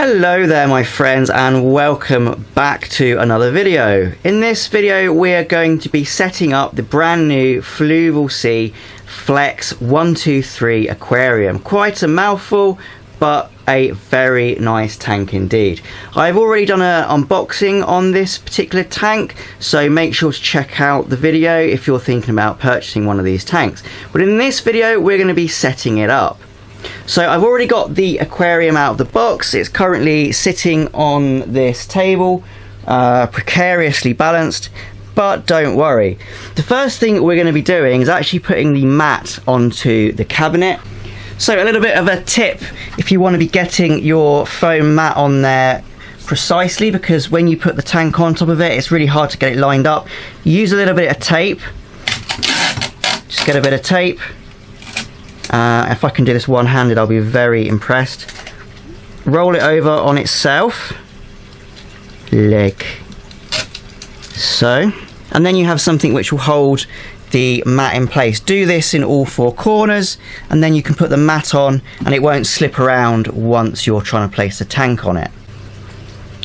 Hello there my friends, and welcome back to another video. In this video we are going to be setting up the brand new Fluval Flex 123 aquarium. Quite a mouthful, but a very nice tank indeed. I've already done an unboxing on this particular tank, so make sure to check out the video if you're thinking about purchasing one of these tanks. But in this video we're going to be setting it up. So I've already got the aquarium out of the box. It's currently sitting on this table, precariously balanced, but don't worry. The first thing we're going to be doing is actually putting the mat onto the cabinet. So a little bit of a tip if you want to be getting your foam mat on there precisely, because when you put the tank on top of it, it's really hard to get it lined up. Use a little bit of tape. Just get a bit of tape. If I can do this one-handed, I'll be very impressed. Roll it over on itself, like so, and then you have something which will hold the mat in place. Do this in all four corners, and then you can put the mat on and it won't slip around once you're trying to place the tank on it.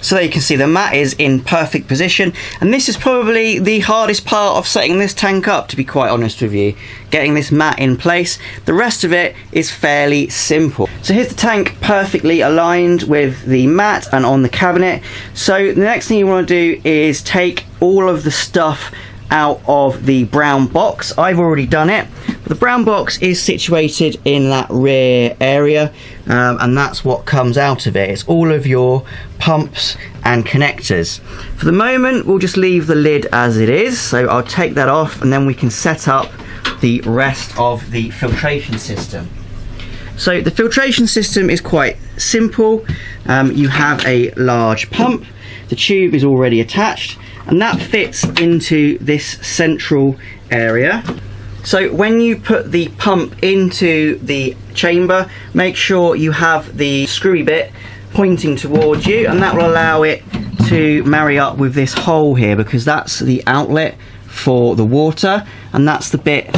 So there you can see the mat is in perfect position, and this is probably the hardest part of setting this tank up, to be quite honest with you, getting this mat in place. The rest of it is fairly simple. So here's the tank perfectly aligned with the mat and on the cabinet. So the next thing you want to do is take all of the stuff out of the brown box. I've already done it. The brown box is situated in that rear area, and that's what comes out of it. It's all of your pumps and connectors. For the moment we'll just leave the lid as it is, so I'll take that off and then we can set up the rest of the filtration system. So the filtration system is quite simple. You have a large pump, the tube is already attached, and that fits into this central area. So when you put the pump into the chamber, make sure you have the screwy bit pointing towards you, and that will allow it to marry up with this hole here, because that's the outlet for the water and that's the bit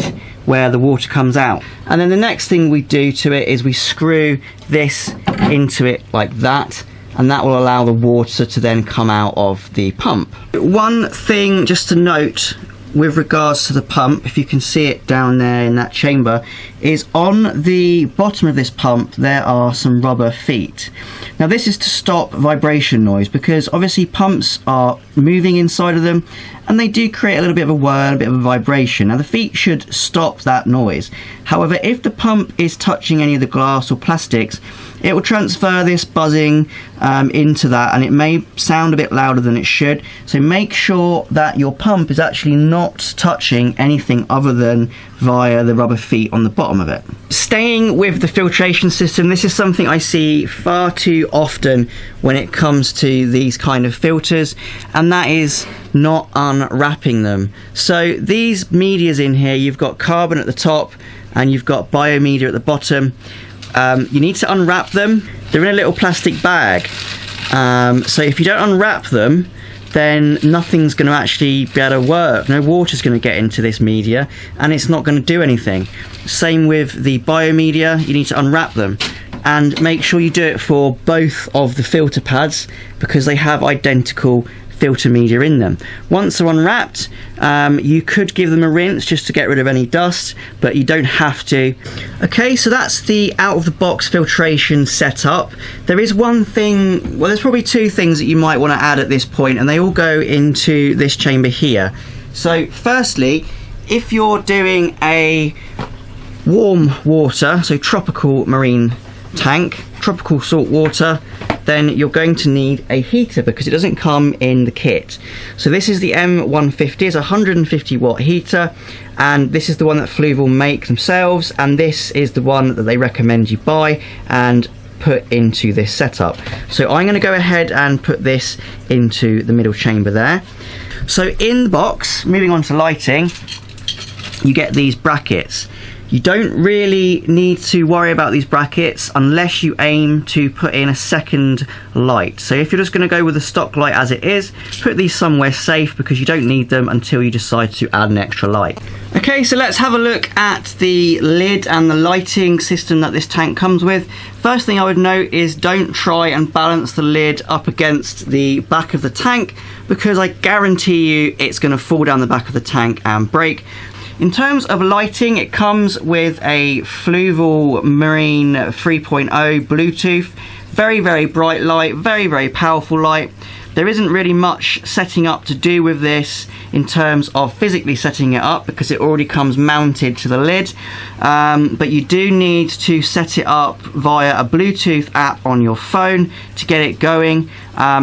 where the water comes out. And then the next thing we do to it is we screw this into it like that, and that will allow the water to then come out of the pump. One thing just to note with regards to the pump, if you can see it down there in that chamber, is on the bottom of this pump there are some rubber feet. Now this is to stop vibration noise, because obviously pumps are moving inside of them and they do create a little bit of a whir, a bit of a vibration. Now the feet should stop that noise. However, if the pump is touching any of the glass or plastics, it will transfer this buzzing into that, and it may sound a bit louder than it should. So make sure that your pump is actually not touching anything other than via the rubber feet on the bottom of it. Staying with the filtration system, this is something I see far too often when it comes to these kind of filters, and that is not unwrapping them. So these medias in here, you've got carbon at the top and you've got biomedia at the bottom. You need to unwrap them. They're in a little plastic bag, so if you don't unwrap them, then nothing's going to actually be able to work. No water's going to get into this media and it's not going to do anything. Same with the biomedia, you need to unwrap them, and make sure you do it for both of the filter pads, because they have identical filter media in them. Once they're unwrapped, you could give them a rinse just to get rid of any dust, but you don't have to. Okay, so that's the out of the box filtration setup. There is one thing, well there's probably two things that you might want to add at this point, and they all go into this chamber here. So firstly, if you're doing a warm water, so tropical marine tank, tropical salt water, then you're going to need a heater, because it doesn't come in the kit. So this is the M150, it's a 150 watt heater, and this is the one that Fluval make themselves, and this is the one that they recommend you buy and put into this setup. So I'm going to go ahead and put this into the middle chamber there. So in the box, moving on to lighting, you get these brackets. You don't really need to worry about these brackets unless you aim to put in a second light. So if you're just going to go with the stock light as it is, put these somewhere safe because you don't need them until you decide to add an extra light. Okay, so let's have a look at the lid and the lighting system that this tank comes with. First thing I would note is don't try and balance the lid up against the back of the tank, because I guarantee you it's going to fall down the back of the tank and break. In terms of lighting, it comes with a Fluval Marine 3.0 Bluetooth. Very, very bright light, very, very powerful light. There isn't really much setting up to do with this in terms of physically setting it up because it already comes mounted to the lid, but you do need to set it up via a Bluetooth app on your phone to get it going.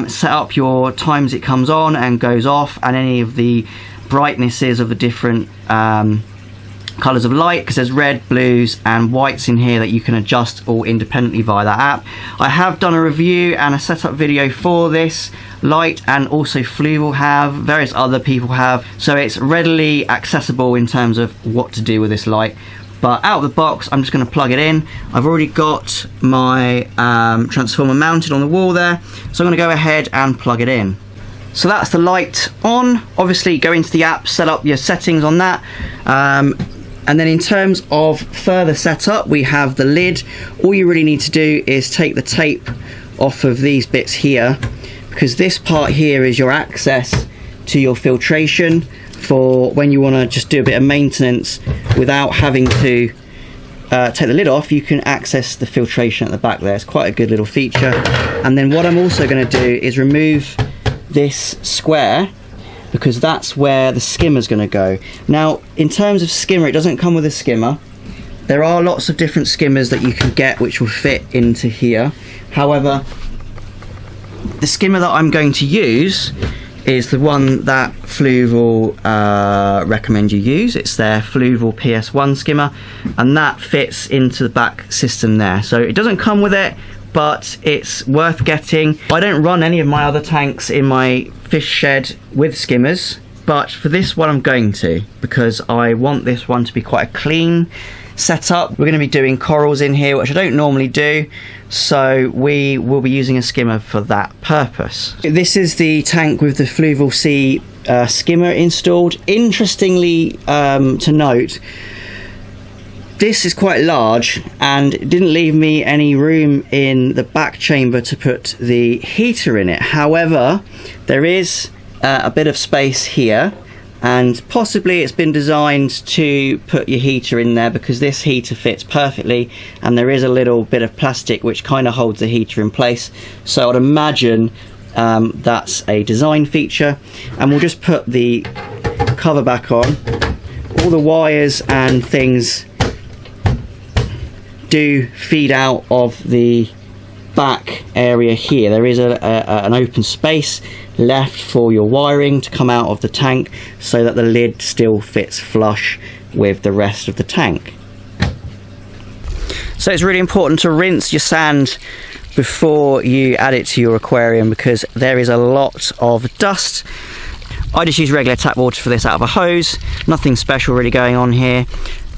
Set up your times it comes on and goes off, and any of the brightnesses of the different colours of light, because there's red, blues and whites in here that you can adjust all independently via that app. I have done a review and a setup video for this light, and also Fluval have, various other people have, so it's readily accessible in terms of what to do with this light. But out of the box, I'm just going to plug it in. I've already got my transformer mounted on the wall there, so I'm going to go ahead and plug it in. So that's the light on. Obviously go into the app, set up your settings on that, and then in terms of further setup, we have the lid. All you really need to do is take the tape off of these bits here, because this part here is your access to your filtration for when you want to just do a bit of maintenance without having to take the lid off. You can access the filtration at the back there. It's quite a good little feature. And then what I'm also going to do is remove this square, because that's where the skimmer is going to go. Now, in terms of skimmer, it doesn't come with a skimmer. There are lots of different skimmers that you can get which will fit into here. However, the skimmer that I'm going to use is the one that Fluval recommend you use. It's their Fluval PS1 skimmer, and that fits into the back system there. So it doesn't come with it, but it's worth getting. I don't run any of my other tanks in my fish shed with skimmers, but for this one I'm going to, because I want this one to be quite a clean setup. We're going to be doing corals in here, which I don't normally do, so we will be using a skimmer for that purpose. This is the tank with the Fluval C skimmer installed. Interestingly to note, this is quite large and it didn't leave me any room in the back chamber to put the heater in it. However, there is a bit of space here, and possibly it's been designed to put your heater in there, because this heater fits perfectly, and there is a little bit of plastic which kind of holds the heater in place. So I'd imagine that's a design feature. And we'll just put the cover back on. All the wires and things do feed out of the back area here. There is an open space left for your wiring to come out of the tank, so that the lid still fits flush with the rest of the tank. So it's really important to rinse your sand before you add it to your aquarium, because there is a lot of dust. I just use regular tap water for this out of a hose, nothing special really going on here.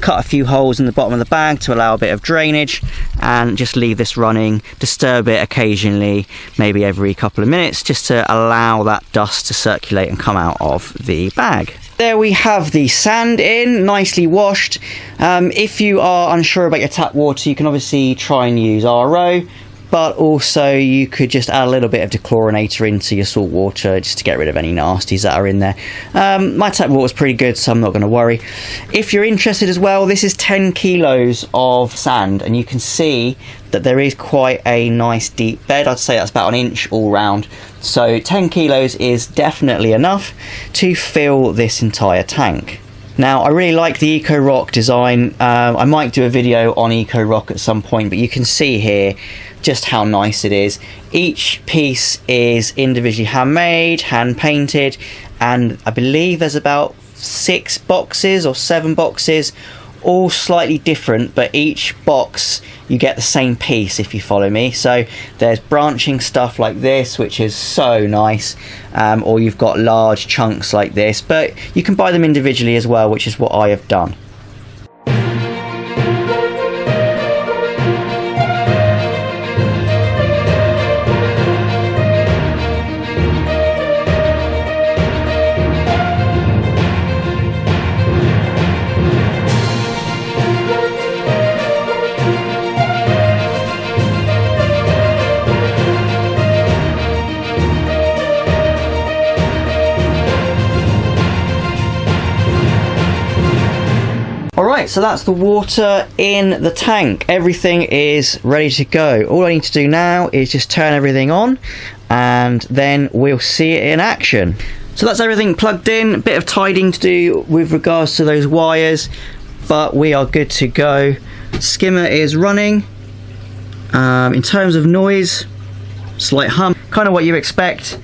Cut a few holes in the bottom of the bag to allow a bit of drainage, and just leave this running. Disturb it occasionally, maybe every couple of minutes, just to allow that dust to circulate and come out of the bag. There we have the sand in, nicely washed. If you are unsure about your tap water, you can obviously try and use RO, but also you could just add a little bit of dechlorinator into your salt water just to get rid of any nasties that are in there. My tap water is pretty good, so I'm not going to worry. If you're interested as well, this is 10 kilos of sand, and you can see that there is quite a nice deep bed. I'd say that's about an inch all round. So 10 kilos is definitely enough to fill this entire tank. Now, I really like the Eco Rock design. I might do a video on Eco Rock at some point, but you can see here just how nice it is. Each piece is individually handmade, hand painted, and I believe there's about 6 boxes or 7 boxes, all slightly different, but each box you get the same piece, if you follow me. So there's branching stuff like this, which is so nice, or you've got large chunks like this, but you can buy them individually as well, which is what I have done. Right, so that's the water in the tank. Everything is ready to go. All I need to do now is just turn everything on, and then we'll see it in action. So that's everything plugged in. A bit of tidying to do with regards to those wires, but we are good to go. Skimmer is running. In terms of noise, slight hum, kind of what you expect.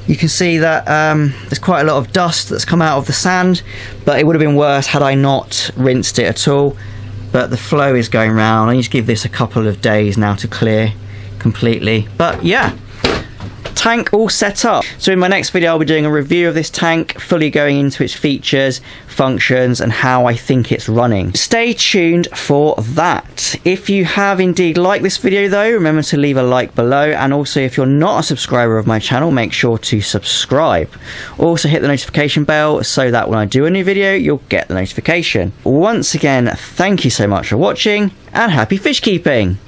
You can see that there's quite a lot of dust that's come out of the sand, but it would have been worse had I not rinsed it at all. But the flow is going round. I need to give this a couple of days now to clear completely. But yeah, tank all set up. So in my next video I'll be doing a review of this tank, fully going into its features, functions, and how I think it's running. Stay tuned for that. If you have indeed liked this video though, remember to leave a like below, and also if you're not a subscriber of my channel, make sure to subscribe. Also hit the notification bell so that when I do a new video you'll get the notification. Once again, thank you so much for watching, and happy fish keeping!